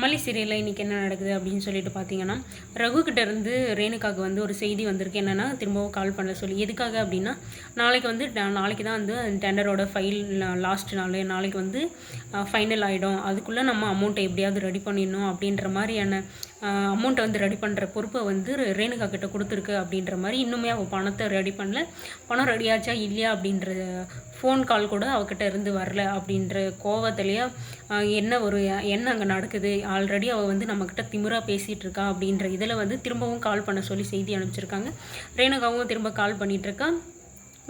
மல்லி சீரியலில் இன்றைக்கி என்ன நடக்குது அப்படின்னு சொல்லிட்டு பார்த்தீங்கன்னா, ரகுக்கிட்ட இருந்து ரேணுகாவுக்கு வந்து ஒரு செய்தி வந்திருக்கு. என்னென்னா, திரும்பவும் கால் பண்ண சொல்லி. எதுக்காக அப்படின்னா, நாளைக்கு தான் வந்து டெண்டரோட ஃபைல் லாஸ்ட் நாள். நாளைக்கு வந்து ஃபைனல் ஆகிடும். அதுக்குள்ளே நம்ம அமௌண்ட்டை எப்படியாவது ரெடி பண்ணிடணும் அப்படின்ற மாதிரியான அமௌண்ட்டை வந்து ரெடி பண்ணுற பொறுப்பை வந்து ரேணுகா கிட்ட கொடுத்துருக்கு அப்படின்ற மாதிரி. இன்னுமே அவள் பணத்தை ரெடி பண்ணல. பணம் ரெடியாச்சா இல்லையா அப்படின்ற ஃபோன் கால் கூட அவகிட்ட இருந்து வரல அப்படின்ற கோவத்திலேயே என்ன அங்கே நடக்குது, ஆல்ரெடி அவள் வந்து நம்மக்கிட்ட திமிராக பேசிகிட்டு இருக்கா அப்படின்ற இதில் வந்து திரும்பவும் கால் பண்ண சொல்லி செய்தி அனுப்பிச்சிருக்காங்க. ரேணுகாவும் திரும்ப கால் பண்ணிகிட்ருக்கா.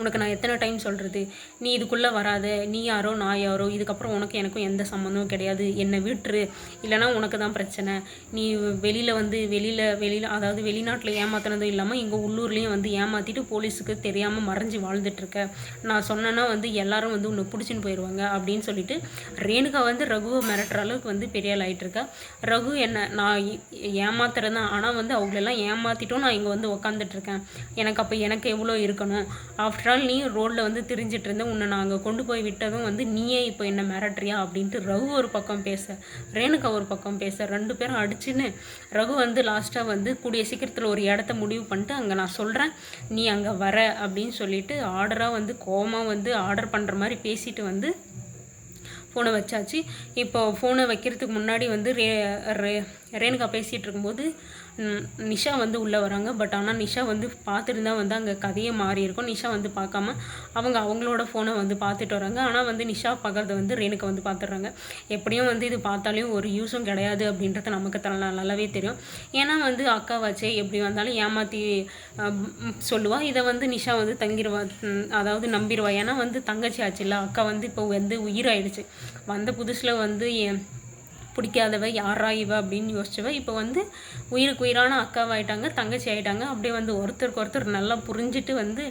உனக்கு நான் எத்தனை டைம் சொல்கிறது, நீ இதுக்குள்ளே வராத, நீ யாரோ நான் யாரோ, இதுக்கப்புறம் உனக்கு எனக்கும் எந்த சம்மந்தமும் கிடையாது, என்னை விட்டுரு, இல்லைனா உனக்கு தான் பிரச்சனை. நீ வெளியில் அதாவது வெளிநாட்டில் ஏமாத்தினதும் இல்லாமல் இங்கே உள்ளூர்லேயும் வந்து ஏமாற்றிட்டு போலீஸுக்கு தெரியாமல் மறைஞ்சி வாழ்ந்துட்டுருக்க. நான் சொன்னேன்னா வந்து எல்லாரும் வந்து உன்னை பிடிச்சின்னு போயிடுவாங்க அப்படின்னு சொல்லிட்டு ரேணுகா வந்து ரகுவை மிரட்டுற அளவுக்கு வந்து பெரிய ஆள் ஆகிட்டுருக்கா. ரகு நான் ஏமாத்துறேன் தான், ஆனால் வந்து அவங்களெல்லாம் ஏமாற்றிட்டும் நான் இங்கே வந்து உக்காந்துட்ருக்கேன். எனக்கு எவ்வளோ இருக்கணும், ஆஃப்டர் ஆல் நீ ரோட்டில் வந்து திரிஞ்சிட்டு இருந்த, உன்னை நான் அங்கே கொண்டு போய் விட்டதும் வந்து நீயே இப்போ என்ன மிரட்டுறியா அப்படின்ட்டு ரகு ஒரு பக்கம் பேச, ரேணுகா ஒரு பக்கம் பேச, 2 பேரும் அடிச்சுன்னு ரகு வந்து லாஸ்ட்டாக வந்து கூடிய சீக்கிரத்தில் ஒரு இடத்த முடிவு பண்ணிட்டு, அங்கே நான் சொல்கிறேன் நீ அங்கே வர அப்படின்னு சொல்லிட்டு ஆர்டராக வந்து கோவமாக வந்து ஆர்டர் பண்ணுற மாதிரி பேசிட்டு வந்து ஃபோனை வச்சாச்சு. இப்போ ஃபோனை வைக்கிறதுக்கு முன்னாடி வந்து ரேணுகா பேசிகிட்டு இருக்கும்போது நிஷா வந்து உள்ளே வராங்க. பட் ஆனால் நிஷா வந்து பார்த்துருந்தா வந்து அங்கே கதையை மாறி இருக்கும். நிஷா வந்து பார்க்காம அவங்களோட ஃபோனை வந்து பார்த்துட்டு வராங்க. ஆனால் வந்து நிஷா பார்க்குறத வந்து ரேணுகா வந்து பார்த்துட்றாங்க. எப்படியும் வந்து இது பார்த்தாலையும் ஒரு யூஸும் கிடையாது அப்படின்றது நமக்கு நல்லாவே தெரியும். ஏன்னா வந்து அக்கா வச்சே எப்படி வந்தாலும் ஏமாற்றி சொல்லுவா. இதை வந்து நிஷா வந்து தங்கிடுவா, அதாவது நம்பிடுவா. ஏன்னா வந்து தங்கச்சி ஆச்சு இல்லை, அக்கா வந்து இப்போ வந்து உயிராயிடுச்சு. வந்த புதுசில் வந்து பிடிக்காதவ யாரா இவ அப்படின்னு யோசிச்சவ இப்போ வந்து உயிருக்கு உயிரான அக்காவாயிட்டாங்க, தங்கச்சி ஆகிட்டாங்க. அப்படியே வந்து ஒருத்தருக்கு ஒருத்தர் நல்லா புரிஞ்சுட்டு வந்து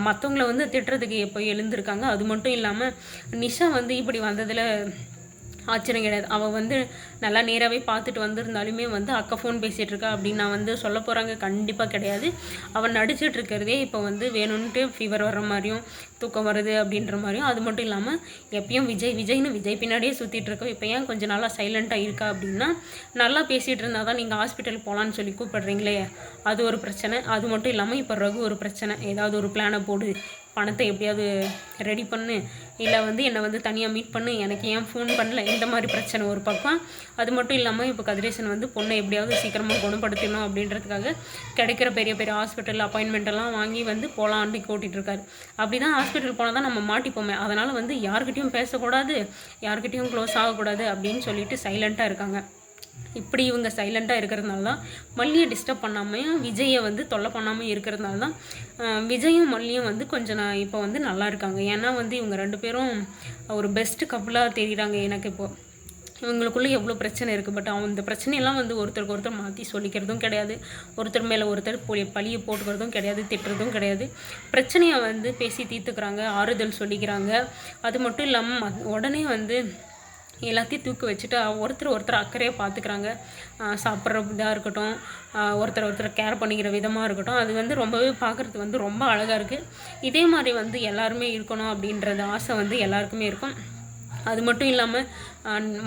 மற்றவங்கள வந்து திட்டுறதுக்கு எப்போ எழுந்திருக்காங்க. அது மட்டும் இல்லாமல் நிஷா வந்து இப்படி வந்ததில் ஆச்சரியம் கிடையாது. அவள் வந்து நல்லா நேராகவே பார்த்துட்டு வந்திருந்தாலுமே வந்து அக்கா ஃபோன் பேசிகிட்டு இருக்கா அப்படின்னு நான் வந்து சொல்ல போகிறாங்க, கண்டிப்பாக கிடையாது. அவள் நடிச்சிட்டு இருக்கிறதே இப்போ வந்து வேணும்ன்ட்டு ஃபீவர் வர்ற மாதிரியும் தூக்கம் வருது அப்படின்ற மாதிரியும். அது மட்டும் இல்லாமல் எப்பயும் விஜய் பின்னாடியே சுற்றிட்டு இருக்கோம். இப்போ ஏன் கொஞ்சம் நல்லா சைலண்ட்டாக இருக்கா அப்படின்னா, நல்லா பேசிகிட்டு இருந்தால் தான் நீங்கள் ஹாஸ்பிட்டல் போகலான்னு சொல்லி கூப்பிடுறீங்களே, அது ஒரு பிரச்சனை. அது மட்டும் இல்லாமல் இப்போ ரகு ஒரு பிரச்சனை. ஏதாவது ஒரு பிளானை போடு, பணத்தை எப்படியாவது ரெடி பண்ணு, இல்லை வந்து என்னை வந்து தனியாக மீட் பண்ணு, எனக்கு ஏன் ஃபோன் பண்ணல, இந்த மாதிரி பிரச்சனை ஒரு பக்கம். அது மட்டும் இல்லாமல் இப்போ கதிரேசன் வந்து பொண்ணை எப்படியாவது சீக்கிரமாக குணப்படுத்தணும் அப்படின்றதுக்காக கிடைக்கிற பெரிய பெரிய ஹாஸ்பிட்டல் அப்பாயின்மெண்ட்டெல்லாம் வாங்கி வந்து போகலான்னு கூட்டிகிட்ருக்காரு. அப்படி தான் ஹாஸ்பிட்டல் போனால் தான் நம்ம மாட்டிப்போமே, அதனால் வந்து யார்கிட்டையும் பேசக்கூடாது, யார்கிட்டையும் க்ளோஸ் ஆகக்கூடாது அப்படின்னு சொல்லிட்டு சைலண்ட்டாக இருக்காங்க. இப்படி இவங்க சைலண்ட்டாக இருக்கிறதுனால தான் மல்லியை டிஸ்டர்ப் பண்ணாமையும் விஜயை வந்து தொல்லை பண்ணாமல் இருக்கிறதுனால தான் விஜயும் மல்லியும் வந்து கொஞ்சம் இப்போ வந்து நல்லா இருக்காங்க. ஏன்னா வந்து இவங்க 2 பேரும் ஒரு பெஸ்ட் கப்புளாக தெரியுறாங்க எனக்கு. இப்போது இவங்களுக்குள்ளே எவ்வளோ பிரச்சனை இருக்குது, பட் இந்த பிரச்சனையெல்லாம் வந்து ஒருத்தருக்கு ஒருத்தர் மாற்றி சொல்லிக்கிறதும் கிடையாது, ஒருத்தர் மேலே ஒருத்தர் பழியை போட்டுக்கிறதும் கிடையாது, திட்டுறதும் கிடையாது. பிரச்சனையை வந்து பேசி தீர்த்துக்கிறாங்க, ஆறுதல் சொல்லிக்கிறாங்க. அது மட்டும் இல்லாமல் உடனே வந்து எல்லாத்தையும் தூக்கி வச்சுட்டு ஒருத்தர் அக்கறையாக பார்த்துக்கிறாங்க. சாப்பிட்ற இதாக இருக்கட்டும், ஒருத்தர் கேர் பண்ணிக்கிற விதமாக இருக்கட்டும், அது வந்து ரொம்பவே பார்க்குறதுக்கு வந்து ரொம்ப அழகாக இருக்குது. இதே மாதிரி வந்து எல்லாருமே இருக்கணும் அப்படின்றது ஆசை வந்து எல்லாருக்குமே இருக்கும். அது மட்டும் இல்லாமல்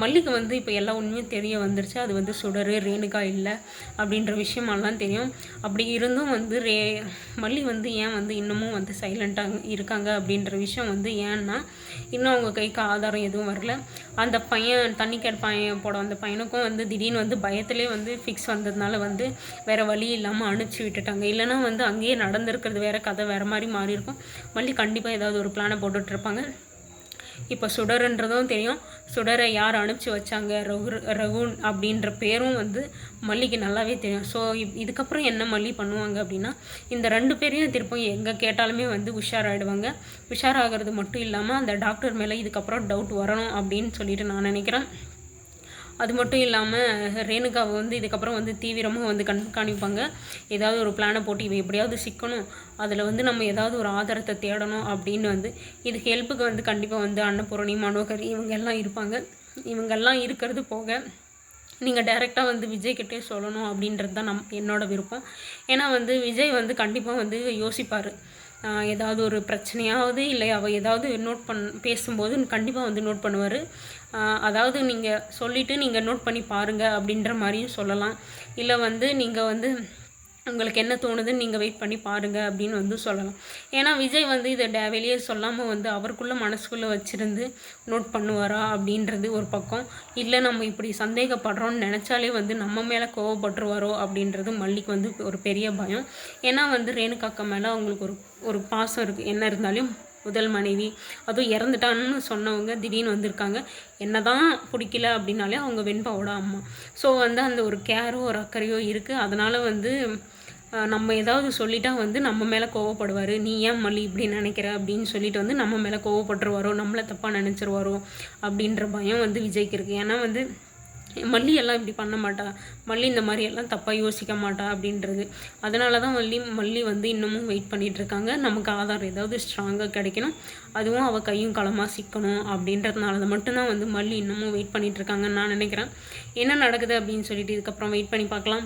மல்லிக்கு வந்து இப்போ எல்லா உண்மையும் தெரிய வந்துருச்சு. அது வந்து சுடர் ரேணுகா இல்லை அப்படின்ற விஷயமெல்லாம் தெரியும். அப்படி இருந்தும் வந்து மல்லி வந்து ஏன் வந்து இன்னமும் வந்து சைலண்ட்டாக இருக்காங்க அப்படின்ற விஷயம் வந்து ஏன்னா, இன்னும் அவங்க கைக்கு ஆதாரம் எதுவும் வரல. அந்த பையன் தண்ணிக்கேட் பையன் போட அந்த பையனுக்கும் வந்து திடீர்னு வந்து பயத்திலே வந்து ஃபிக்ஸ் வந்ததுனால வந்து வேறு வழி இல்லாமல் அனுப்பிச்சி விட்டுட்டாங்க. இல்லைனா வந்து அங்கேயே நடந்திருக்கிறது வேறு கதை வேறு மாதிரி மாறி இருக்கும். மல்லி கண்டிப்பாக ஏதாவது ஒரு பிளானை போட்டுட்ருப்பாங்க. இப்போ சுடருன்றதும் தெரியும். சுடரை யார் அனுப்பிச்சி வச்சாங்க, ரகுன் அப்படின்ற பேரும் வந்து மல்லிக்கு நல்லாவே தெரியும். ஸோ இதுக்கப்புறம் என்ன மல்லி பண்ணுவாங்க அப்படின்னா, இந்த 2 பேரையும் திருப்பம் எங்கே கேட்டாலுமே வந்து உஷாராகிடுவாங்க. உஷாராகிறது மட்டும் இல்லாமல் அந்த டாக்டர் மேலே இதுக்கப்புறம் டவுட் வரணும் அப்படின்னு சொல்லிட்டு நான் நினைக்கிறேன். அது மட்டும் இல்லாமல் ரேணுகாவை வந்து இதுக்கப்புறம் வந்து தீவிரமாக வந்து கண்காணிப்பாங்க. ஏதாவது ஒரு பிளானை போட்டு இவ எப்படியாவது சிக்கணும், அதில் வந்து நம்ம ஏதாவது ஒரு ஆதாரத்தை தேடணும் அப்படின்னு வந்து இதுக்கு ஹெல்ப்புக்கு வந்து கண்டிப்பாக வந்து அன்னபூரணி, மனோகரி இவங்கெல்லாம் இருப்பாங்க. இவங்கெல்லாம் இருக்கிறது போக நீங்கள் டைரெக்டாக வந்து விஜய்கிட்டே சொல்லணும் அப்படின்றது தான் என்னோடய விருப்பம். ஏன்னா வந்து விஜய் வந்து கண்டிப்பாக வந்து யோசிப்பார். ஏதாவது ஒரு பிரச்சனையாவது இல்லை அவள் ஏதாவது பேசும்போது கண்டிப்பாக வந்து நோட் பண்ணுவார். அதாவது நீங்கள் சொல்லிவிட்டு நீங்கள் நோட் பண்ணி பாருங்கள் அப்படின்ற மாதிரியும் சொல்லலாம். இல்லை வந்து நீங்கள் வந்து உங்களுக்கு என்ன தோணுதுன்னு நீங்கள் வெயிட் பண்ணி பாருங்கள் அப்படின்னு வந்து சொல்லலாம். ஏன்னா விஜய் வந்து இதை வெளியே சொல்லாமல் வந்து அவருக்குள்ளே மனசுக்குள்ளே வச்சுருந்து நோட் பண்ணுவாரா அப்படின்றது ஒரு பக்கம். இல்லை நம்ம இப்படி சந்தேகப்படுறோன்னு நினச்சாலே வந்து நம்ம மேலே கோவப்பட்டுருவாரோ அப்படின்றது மல்லிக்கு வந்து ஒரு பெரிய பயம். ஏன்னா வந்து ரேணுகாக்கா மேலே அவங்களுக்கு ஒரு பாசம் இருக்குது. என்ன இருந்தாலும் முதல் மனைவி, அதுவும் இறந்துட்டான்னு சொன்னவங்க திடீர்னு வந்திருக்காங்க. என்ன தான் பிடிக்கல அப்படின்னாலே அவங்க வெண்பாவோட அம்மா. ஸோ வந்து அந்த ஒரு கேரோ ஒரு அக்கறையோ இருக்குது. அதனால் வந்து நம்ம ஏதாவது சொல்லிட்டா வந்து நம்ம மேலே கோவப்படுவார். நீ ஏன் மல்லி இப்படி நினைக்கிற அப்படின்னு சொல்லிட்டு வந்து நம்ம மேலே கோவப்பட்டுருவாரோ, நம்மளை தப்பாக நினச்சிருவாரோ அப்படின்ற பயம் வந்து விஜய்க்கு இருக்குது. ஏன்னா வந்து மல்லி எல்லாம் இப்படி பண்ண மாட்டா, மல்லி இந்த மாதிரி எல்லாம் தப்பாக யோசிக்க மாட்டா அப்படின்றது. அதனால தான் மல்லி வந்து இன்னமும் வெயிட் பண்ணிகிட்ருக்காங்க. நமக்கு ஆதாரம் ஏதாவது ஸ்ட்ராங்காக கிடைக்கணும், அதுவும் அவள் கையும் களமாக சிக்கணும் அப்படின்றதுனால மட்டும்தான் வந்து மல்லி இன்னமும் வெயிட் பண்ணிகிட்ருக்காங்கன்னு நான் நினைக்கிறேன். என்ன நடக்குது அப்படின்னு சொல்லிட்டு இதுக்கப்புறம் வெயிட் பண்ணி பார்க்கலாம்.